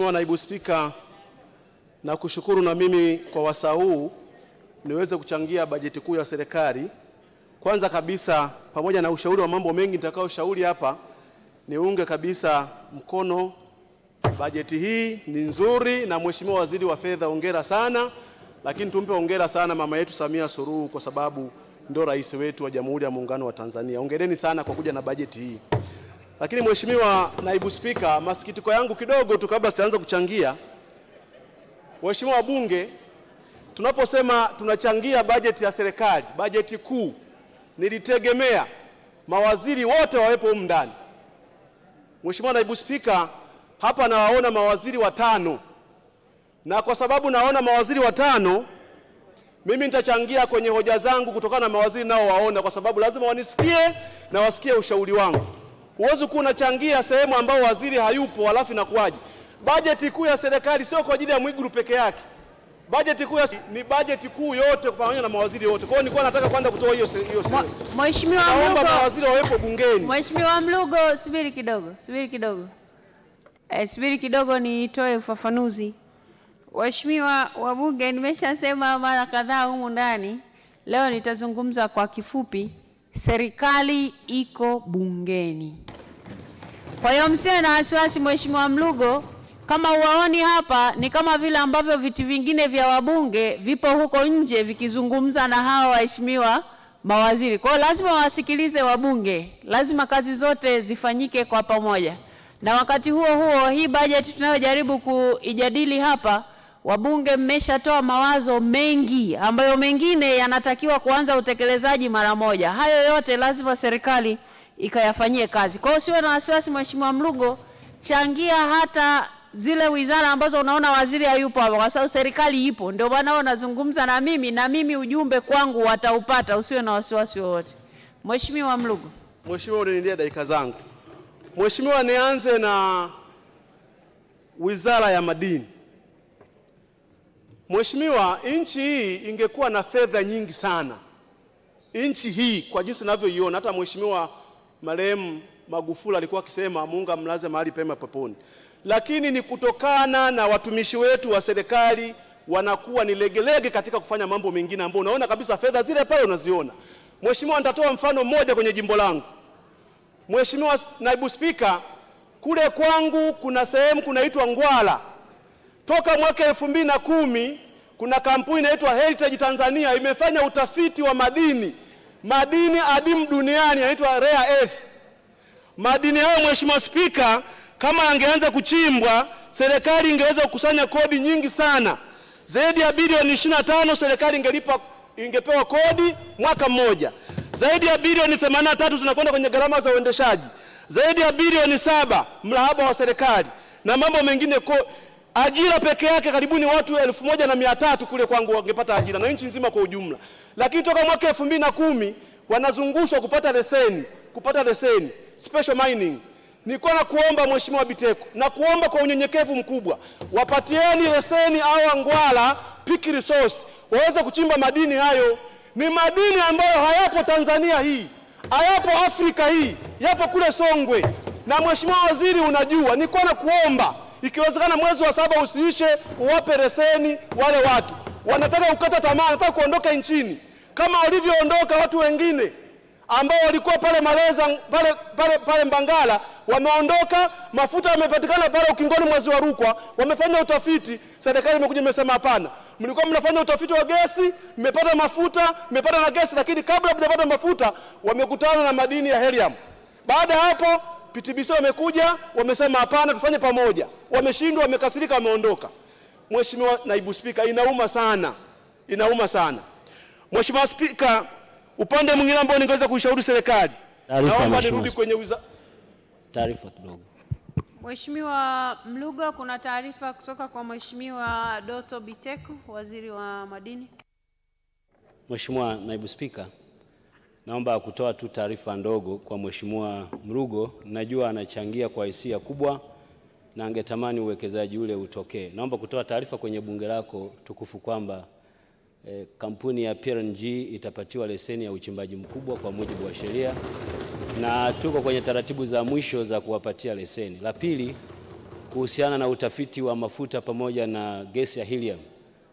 Mheshimiwa Naibu Spika, na kushukuru na mimi kwa wasaa huu niweze kuchangia bajeti kuu ya serikali. Kwanza kabisa, pamoja na ushauri wa mambo mengi nitakayoshauri hapa, niunge kabisa mkono bajeti hii ni nzuri, na Mheshimiwa Waziri wa Fedha, hongera sana, lakini tumpe hongera sana mama yetu Samia Suluhu kwa sababu ndio rais wetu wa Jamhuri ya Muungano wa Tanzania. Hongereni sana kwa kuja na bajeti hii. Lakini Mheshimiwa Naibu Spika, masikitiko yangu kidogo tu kabla sianza kuchangia. Mheshimiwa wabunge, tunaposema tunachangia bajeti ya serikali, bajeti kuu, nilitegemea mawaziri wote wawepo humu ndani. Mheshimiwa Naibu Spika, hapa nawaona mawaziri watano, na kwa sababu naona mawaziri watano, mimi nitachangia kwenye hoja zangu kutokana na mawaziri nao waona, kwa sababu lazima wanisikie na wasikie ushauri wangu. Huwezi kuwa unachangia sehemu ambao waziri hayupo alafu inakuwaje? Bajeti kuu ya serikali sio kwa ajili ya Mwigulu peke yake. Bajeti kuu ni bajeti kuu yote pamoja na mawaziri wote. Kwa hiyo nilikuwa nataka kwanza kutoa hiyo Mheshimiwa Mlugo, naomba mawaziri wawepo bungeni. Mheshimiwa Mlugo, subiri kidogo nitoe ufafanuzi. Waheshimiwa wabunge, nimeshasema mara kadhaa humu ndani, leo nitazungumza kwa kifupi. Serikali iko bungeni. Kwa hiyo msiwe na wasiwasi. Mheshimiwa Mlugo, kama uwaoni hapa, ni kama vile ambavyo viti vingine vya wabunge vipo huko nje vikizungumza na hao waheshimiwa mawaziri. Kwa hiyo lazima wasikilize wabunge, lazima kazi zote zifanyike kwa pamoja. Na wakati huo huo, hii bajeti tunayojaribu kuijadili hapa, wabunge mmeshatoa mawazo mengi ambayo mengine yanatakiwa kuanza utekelezaji mara moja. Hayo yote lazima serikali ikayafanyie kazi. Kwa hiyo siwe na wasiwasi Mheshimiwa Mlugo, changia hata zile wizara ambazo unaona waziri hayupo hapa, kwa sababu serikali ipo. Ndio maana wanazungumza na mimi ujumbe kwangu wataupata, usiwe na wasiwasi wote. Mheshimiwa Mlugo. Mheshimiwa, unilindia dakika zangu. Mheshimiwa, nianze na Wizara ya Madini. Mheshimiwa, nchi hii ingekuwa na fedha nyingi sana. Nchi hii kwa jinsi ninavyoiona, hata Mheshimiwa marehemu Magufuli alikuwa akisema Mungu amlaze mahali pema peponi. Lakini ni kutokana na watumishi wetu wa serikali wanakuwa ni legelege katika kufanya mambo mengine ambayo unaona kabisa fedha zile pale unaziona. Mheshimiwa, nitatoa mfano mmoja kwenye jimbo langu. Mheshimiwa Naibu Spika, kule kwangu kuna sehemu kunaitwa Ngwala. Toka mwaka 2010 kuna kampuni inaitwa Heritage Tanzania imefanya utafiti wa madini adimu duniani yanaitwa rare earth. Madini hayo Mheshimiwa Spika, kama yangeanza kuchimbwa, serikali ingeweza kukusanya kodi nyingi sana. Zaidi ya bilioni 25 serikali ingepewa kodi mwaka mmoja. Zaidi ya bilioni 83 zinakwenda kwenye gharama za uendeshaji. Zaidi ya bilioni 7 mlahaba wa serikali na mambo mengine. Ajira peke yake karibuni watu 1300 kule kwangu wangepata ajira na nchi nzima kwa ujumla. Lakini toka mwaka 2010 wanazungushwa kupata leseni special mining. Nilikuwa na kuomba Mheshimiwa Biteko na kuomba kwa unyenyekevu mkubwa, wapatieni leseni au Ngwala Peak Resource waweze kuchimba madini hayo. Ni madini ambayo hayapo Tanzania hii, hayapo Afrika hii, yapo kule Songwe. Na Mheshimiwa Waziri, unajua nilikuwa na kuomba ikiwezekana mwezi wa 7 usiishe, uwape leseni wale watu. Wanataka kukata tamaa, wanataka kuondoka nchini kama walivyoondoka watu wengine ambao walikuwa pale Maleza pale Mbangala, wameondoka. Mafuta yamepatikana pale ukingoni mwa Ziwa Rukwa, wamefanya utafiti, serikali imekuja imesema hapana. Mlikuwa mnafanya utafiti wa gesi, mmepata mafuta, mmepata na gesi, lakini kabla mjapata mafuta wamekutana na madini ya helium. Baada ya hapo PTBC wamekuja wamesema hapana, tufanye pamoja. Wameshindwa, wamekasirika, wameondoka. Mheshimiwa Naibu Spika, inauma sana. Mheshimiwa Spika, upande mwingine ambao ningeweza kuishauri serikali, naomba nirudi kwenye taarifa kidogo. Mheshimiwa Mlugo, kuna taarifa kutoka kwa Mheshimiwa Doto Biteko, Waziri wa Madini. Mheshimiwa Naibu Spika, naomba kutoa tu taarifa ndogo kwa Mheshimiwa Mlugo. Najua anachangia kwa hisia kubwa na angetamani uwekezaji ule utokee. Naomba kutoa taarifa kwenye bunge lako tukufu kwamba kampuni ya PLNG itapatiwa leseni ya uchimbaji mkubwa kwa mujibu wa sheria na tuko kwenye taratibu za mwisho za kuwapatia leseni. La pili, kuhusiana na utafiti wa mafuta pamoja na gesi ya helium.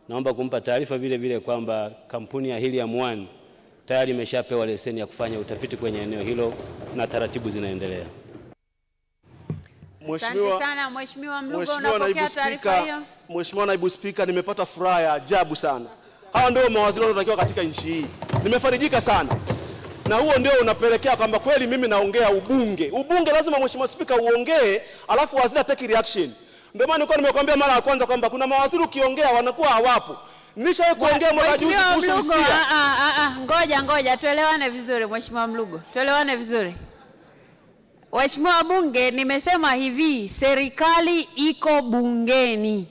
Naomba kumpa taarifa vile vile kwamba kampuni ya Helium One tayari imeshapewa leseni ya kufanya utafiti kwenye eneo hilo na taratibu zinaendelea. Asante sana Mheshimiwa Mlugo, unapokea taarifa hiyo? Mheshimiwa Naibu Spika, nimepata furaha ya ajabu sana. Hawa ndio mawaziri wanaotakiwa katika nchi hii. Nimefarijika sana. Na huo ndio unapelekea kwamba kweli mimi naongea ubunge. Ubunge lazima Mheshimiwa Spika uongee, alafu waziri take reaction. Ndio maana nilikuwa nimekwambia mara ya kwanza kwamba kuna mawaziri ukiongea wanakuwa hawapo. Nishawahi kuongea mwaka juzi kuhusu usia. Ngoja tuelewane vizuri Mheshimiwa Mlugo. Tuelewane vizuri. Waheshimiwa bunge, nimesema hivi, serikali iko bungeni.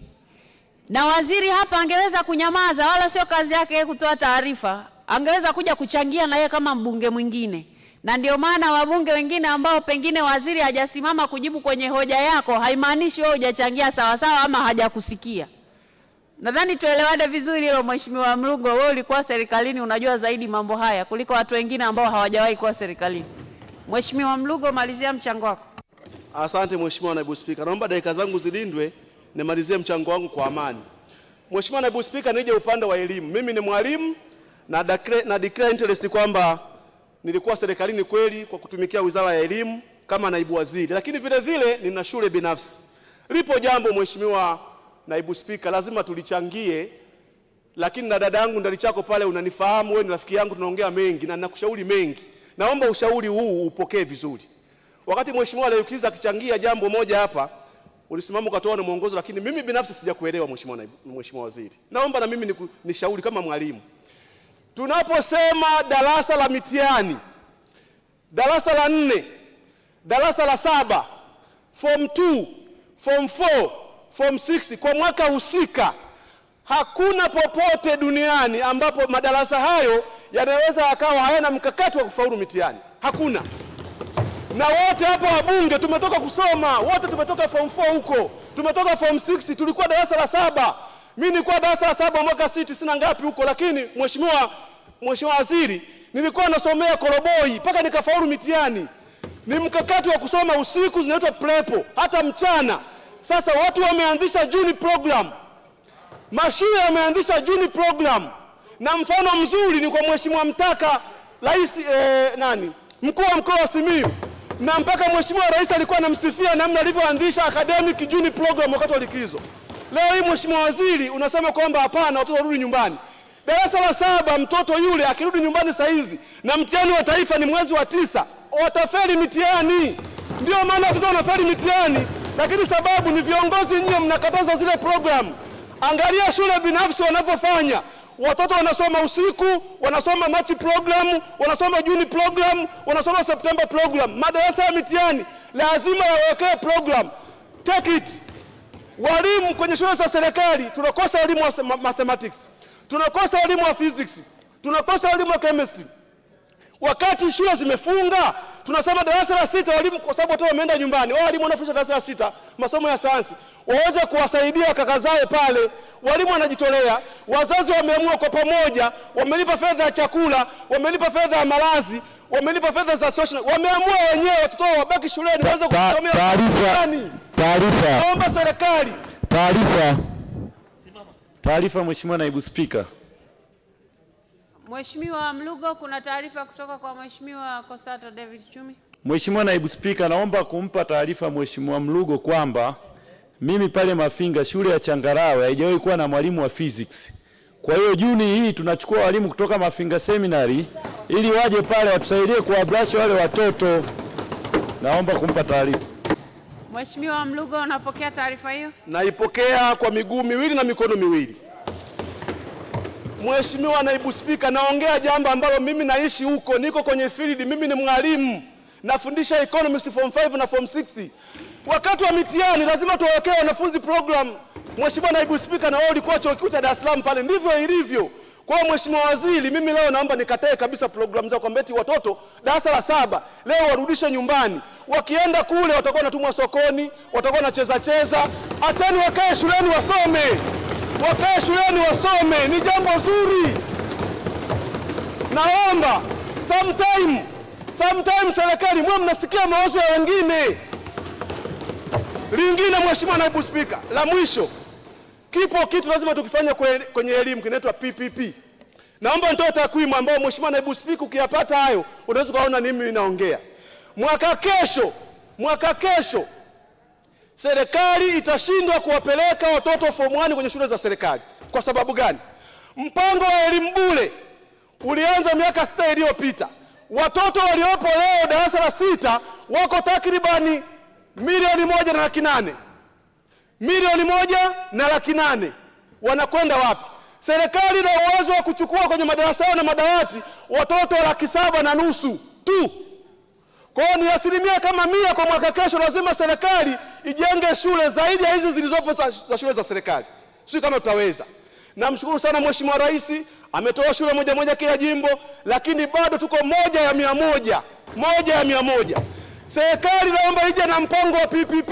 Na waziri hapa angeweza kunyamaza, wala sio kazi yake kutoa taarifa. Angeweza kuja kuchangia na yeye kama mbunge mwingine. Na ndio maana wabunge wengine ambao pengine waziri hajasimama kujibu kwenye hoja yako, haimaanishi wewe hujachangia sawa sawa ama hajakusikia. Nadhani tuelewane vizuri hilo Mheshimiwa Mlugo, wewe ulikuwa serikalini, unajua zaidi mambo haya kuliko watu wengine ambao hawajawahi kuwa serikalini. Mheshimiwa Mlugo, malizia mchango wako. Asante Mheshimiwa Naibu Spika. Naomba dakika zangu zilindwe nimalizie mchango wangu kwa amani. Mheshimiwa Naibu Spika, nije upande wa elimu. Mimi ni mwalimu na declare interest kwamba nilikuwa serikalini kweli kwa kutumikia Wizara ya Elimu kama naibu waziri, lakini vile vile nina shule binafsi. Lipo jambo Mheshimiwa Naibu Spika, lazima tulichangie, lakini na dada yangu ndali chako pale unanifahamu, wewe ni rafiki yangu, tunaongea mengi na ninakushauri mengi. Naomba ushauri huu upokee vizuri. Wakati Mheshimiwa Leukiza akichangia jambo moja hapa, ulisimama ukatoa na mwongozo, lakini mimi binafsi sijakuelewa Mheshimiwa Waziri. Naomba na mimi nishauri kama mwalimu. Tunaposema darasa la mitihani, darasa la 4, darasa la 7, form 2, form 4, form 6 kwa mwaka husika, hakuna popote duniani ambapo madarasa hayo yanaweza yakawa hayana mkakati wa kufaulu mitihani. Hakuna. Na wote hapo wabunge tumetoka kusoma, wote tumetoka form 4 huko, tumetoka form 6, tulikuwa darasa la 7. Mimi nilikuwa darasa la 7 mwaka 90 ngapi huko, lakini Mheshimiwa Waziri, nilikuwa nasomea Koroboi mpaka nikafaulu mitihani. Ni mkakati wa kusoma usiku, zinaitwa prepo, hata mchana. Sasa watu wameanzisha Juni program. Mashule yameanzisha Juni program. Na mfano mzuri ni kwa Mheshimiwa Mtaka, mkuu wa mkoa wa Simiyu. Na mpaka Mheshimiwa Rais alikuwa anamsifia namna alivyoanzisha academic Juni program wakati wa likizo. Leo hii Mheshimiwa Waziri unasema kwamba hapana, watoto warudi nyumbani. Darasa la 7 mtoto yule akirudi nyumbani saa hizi na mtihani wa taifa ni mwezi wa 9, watafeli mitihani. Ndio maana watoto wanafeli mitihani, lakini sababu ni viongozi nyinyi mnakataza zile program. Angalia shule binafsi wanavyofanya. Watoto wanasoma usiku, wanasoma Machi program, wanasoma Juni program, wanasoma September program. Madarasa ya mitihani lazima yawekee program. Take it. Walimu kwenye shule za serikali tunakosa walimu wa mathematics, tunakosa walimu wa physics, tunakosa walimu wa chemistry. Wakati shule zimefunga, tunasema darasa la 6 walimu, kwa sababu watu wameenda nyumbani, wao walimu wanafundisha darasa la 6 masomo ya sayansi, waweze kuwasaidia kaka zao pale. Walimu wanajitolea, wazazi wameamua kwa pamoja, wamelipa fedha ya chakula, wamelipa fedha ya malazi, wamelipa fedha za social, wameamua wenyewe watoto wabaki shuleni waweze kusomea. Taarifa. Naomba serikali. Taarifa Mheshimiwa Naibu Spika. Mheshimiwa Mlugo, kuna taarifa kutoka kwa Mheshimiwa Kosato David Chumi. Mheshimiwa Naibu Spika, naomba kumpa taarifa Mheshimiwa Mlugo kwamba mimi pale Mafinga shule ya Changarawe haijawahi kuwa na mwalimu wa physics. Kwa hiyo Juni hii tunachukua walimu kutoka Mafinga Seminary ili waje pale watusaidie kuwabrasha wale watoto. Naomba kumpa taarifa. Mheshimiwa Mlugo, unapokea taarifa hiyo? Naipokea kwa miguu miwili na mikono miwili. Mheshimiwa Naibu Spika, naongea jambo ambalo mimi naishi huko, niko kwenye field, mimi ni mwalimu, nafundisha economics form 5 na form 6. Wakati wa mitihani lazima tuwawekee wanafunzi program. Mheshimiwa Naibu Spika, na wewe ulikuwa chuo kikuu cha Dar es Salaam pale, ndivyo ilivyo. Kwa hiyo Mheshimiwa Waziri, mimi leo naomba nikatae kabisa program zao kwamba eti watoto darasa la 7 leo warudishe nyumbani. Wakienda kule watakuwa wanatumwa sokoni, watakuwa wanacheza. Acheni wakae shuleni wasome. Wakae shuleni wasome, ni jambo zuri. Naomba sometime serikali mwe mnasikia mawazo ya wengine. Lingine, Mheshimiwa Naibu Spika, la mwisho, kipo kitu lazima tukifanya kwenye elimu kinaitwa PPP. Naomba nitoe takwimu ambayo Mheshimiwa Naibu Spika, ukiyapata hayo unaweza kuona nini ninaongea. Mwaka kesho serikali itashindwa kuwapeleka watoto form 1 kwenye shule za serikali. Kwa sababu gani? Mpango wa elimu bure ulianza miaka 6 iliyopita. Watoto waliopo leo darasa la 6 wako takribani 1,800,000. 1,100,800. Wanakwenda wapi? Serikali ina uwezo wa kuchukua kwenye madarasa yao na madawati watoto 750,000 tu. Kwa hiyo ni asilimia kama 100 kwa mwaka kesho lazima serikali ijenge shule zaidi ya hizi zilizopo za shule za serikali. Sio kama tutaweza. Namshukuru sana Mheshimiwa Rais, ametoa shule moja kila jimbo, lakini bado tuko 1 ya 100. Serikali naomba ije na mpango wa PPP.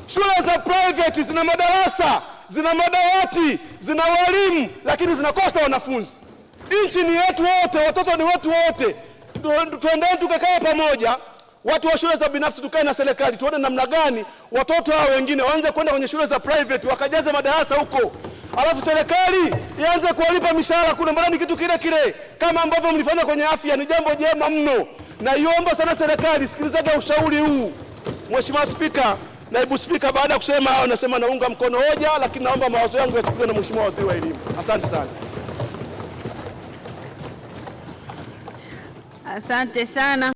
Shule za private zina madarasa, zina madawati, zina walimu, lakini zinakosa wanafunzi. Nchi ni yetu wote, watoto ni wetu wote. Tuendeni tukakae pamoja, watu wa shule za binafsi tukae na serikali, tuone namna gani watoto hao wengine waanze kwenda kwenye shule za private wakajaze madarasa huko. Alafu serikali ianze kuwalipa mishahara kule, mbona ni kitu kile kile kama ambavyo mlifanya kwenye afya. Ni jambo jema mno. Na iomba sana serikali sikilizaga ushauri huu. Mheshimiwa Spika, Naibu Spika, baada ya kusema hao nasema naunga mkono hoja, lakini naomba mawazo yangu yachukuliwe na Mheshimiwa Waziri wa Elimu. Asante sana. Asante sana.